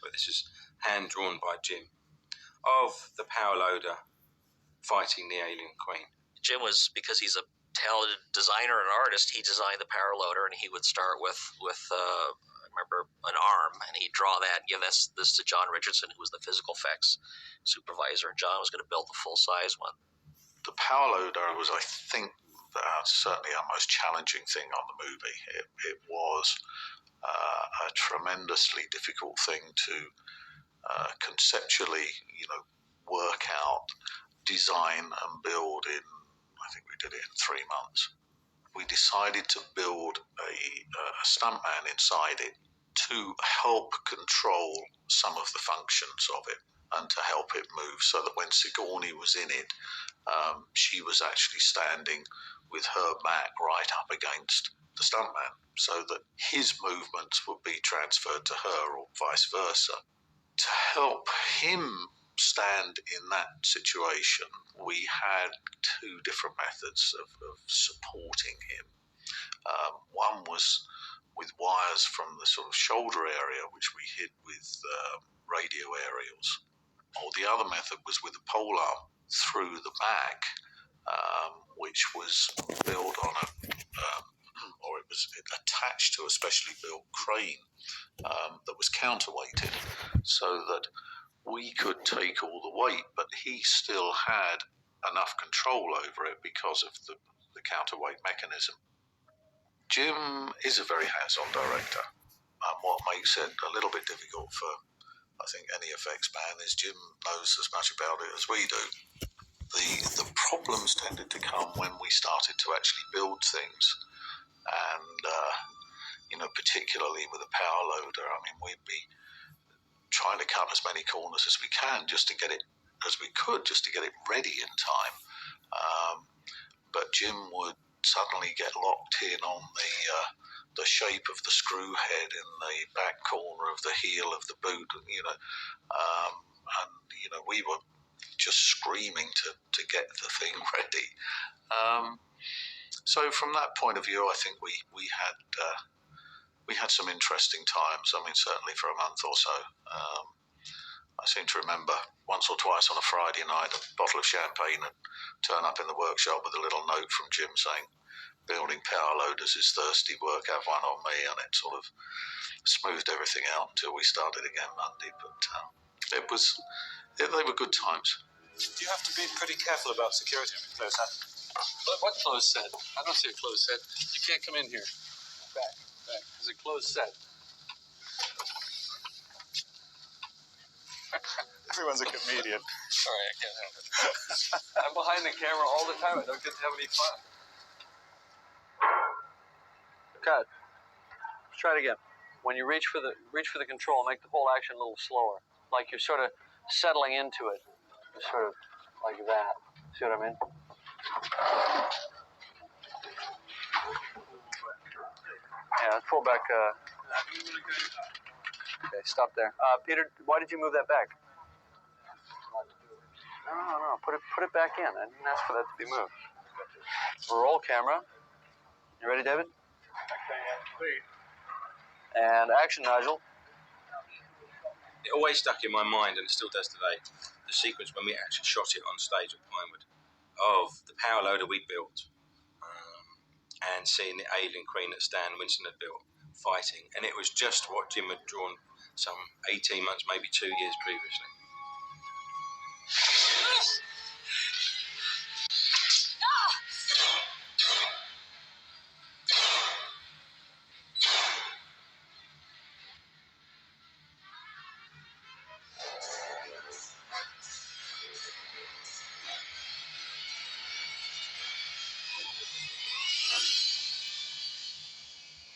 but this is hand-drawn by Jim, of the power loader fighting the alien queen. Jim was, because he's a talented designer and artist, he designed the power loader, and he would start with I remember, an arm, and he'd draw that and give this to John Richardson, who was the physical effects supervisor, and John was going to build the full-size one. The power loader was, I think, certainly our most challenging thing on the movie. It was a tremendously difficult thing to conceptually, work out, design and build in, I think we did it in 3 months. We decided to build a stuntman inside it to help control some of the functions of it and to help it move, so that when Sigourney was in it, she was actually standing with her back right up against the stuntman, so that his movements would be transferred to her or vice versa. To help him stand in that situation, we had 2 different methods of supporting him. One was with wires from the sort of shoulder area, which we hid with radio aerials. Or the other method was with a pole arm through the back, which was built on or it was attached to a specially built crane that was counterweighted, so that we could take all the weight, but he still had enough control over it because of the counterweight mechanism. Jim is a very hands-on director, and what makes it a little bit difficult for, I think, any effects man is Jim knows as much about it as we do. The problems tended to come when we started to actually build things, and particularly with a power loader. I mean, we'd be trying to cut as many corners as we can just to get it ready in time. But Jim would suddenly get locked in on the shape of the screw head in the back corner of the heel of the boot, and we were just screaming to get the thing ready. So from that point of view, I think we had some interesting times. I mean, certainly for a month or so. I seem to remember once or twice on a Friday night, a bottle of champagne would turn up in the workshop with a little note from Jim saying, "Building power loaders is thirsty work, have one on me," and it sort of smoothed everything out until we started again Monday. But they were good times. You have to be pretty careful about security in a closed set. What closed set? I don't see a closed set. You can't come in here. Back. It's a closed set. Everyone's a comedian. Sorry, I can't help it. I'm behind the camera all the time. I don't get to have any fun. Cut. Let's try it again. When you reach for the control, make the whole action a little slower, like you're sort of settling into it, sort of like that. See what I mean? Yeah, let's pull back. Okay, stop there. Peter, why did you move that back? No. Put it back in. I didn't ask for that to be moved. Roll camera. You ready, David? And action, Nigel. It always stuck in my mind, and it still does today, the sequence when we actually shot it on stage at Pinewood of the power loader we built and seeing the alien queen that Stan Winston had built fighting. And it was just what Jim had drawn some 18 months, maybe 2 years previously.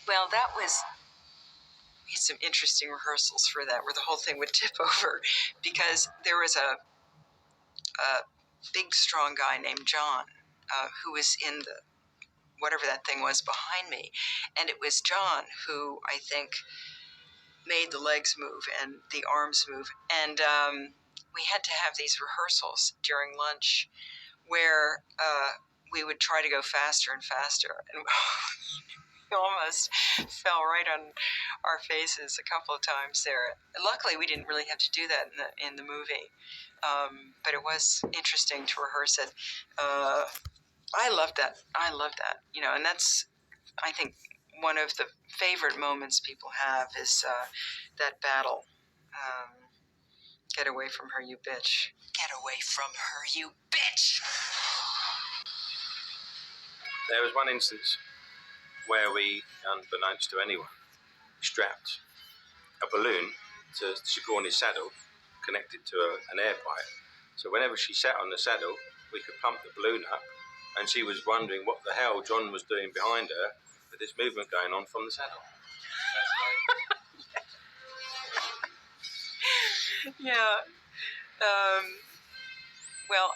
Well, we had some interesting rehearsals for that, where the whole thing would tip over, because there was a big, strong guy named John who was in the whatever that thing was behind me, and it was John who I think made the legs move and the arms move, and we had to have these rehearsals during lunch where we would try to go faster and faster, and almost fell right on our faces a couple of times there. Luckily, we didn't really have to do that in the movie, but it was interesting to rehearse it. I love that. And that's, I think, one of the favorite moments people have is that battle. Get away from her, you bitch. Get away from her, you bitch! There was one instance where we, unbeknownst to anyone, strapped a balloon to Sigourney's saddle, connected to an air pipe. So whenever she sat on the saddle, we could pump the balloon up, and she was wondering what the hell John was doing behind her with this movement going on from the saddle. Yeah. Well,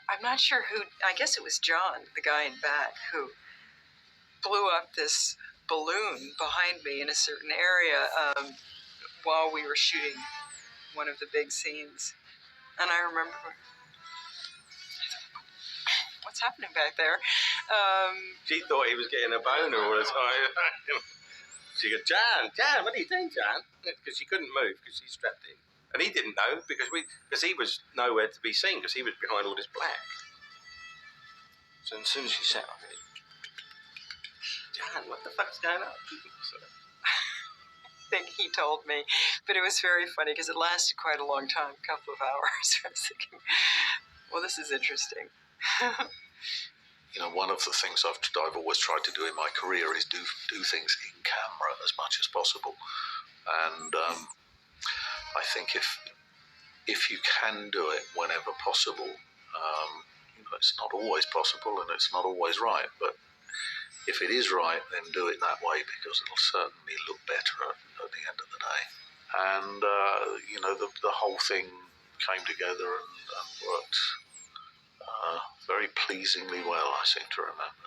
I'm not sure who, I guess it was John, the guy in back, who blew up this balloon behind me in a certain area while we were shooting one of the big scenes. And I remember, what's happening back there? She thought he was getting a boner all the time. She goes, John, what are you doing, John? Because she couldn't move because she's strapped in. And he didn't know because he was nowhere to be seen because he was behind all this black. So as soon as she sat on it, John, what the fuck's going on? I think he told me, but it was very funny because it lasted quite a long time, a couple of hours. I was thinking, well, this is interesting. One of the things I've always tried to do in my career is do things in camera as much as possible, and I think if you can do it whenever possible, it's not always possible and it's not always right, but if it is right, then do it that way because it'll certainly look better at the end of the day. And the whole thing came together and worked very pleasingly well, I seem to remember.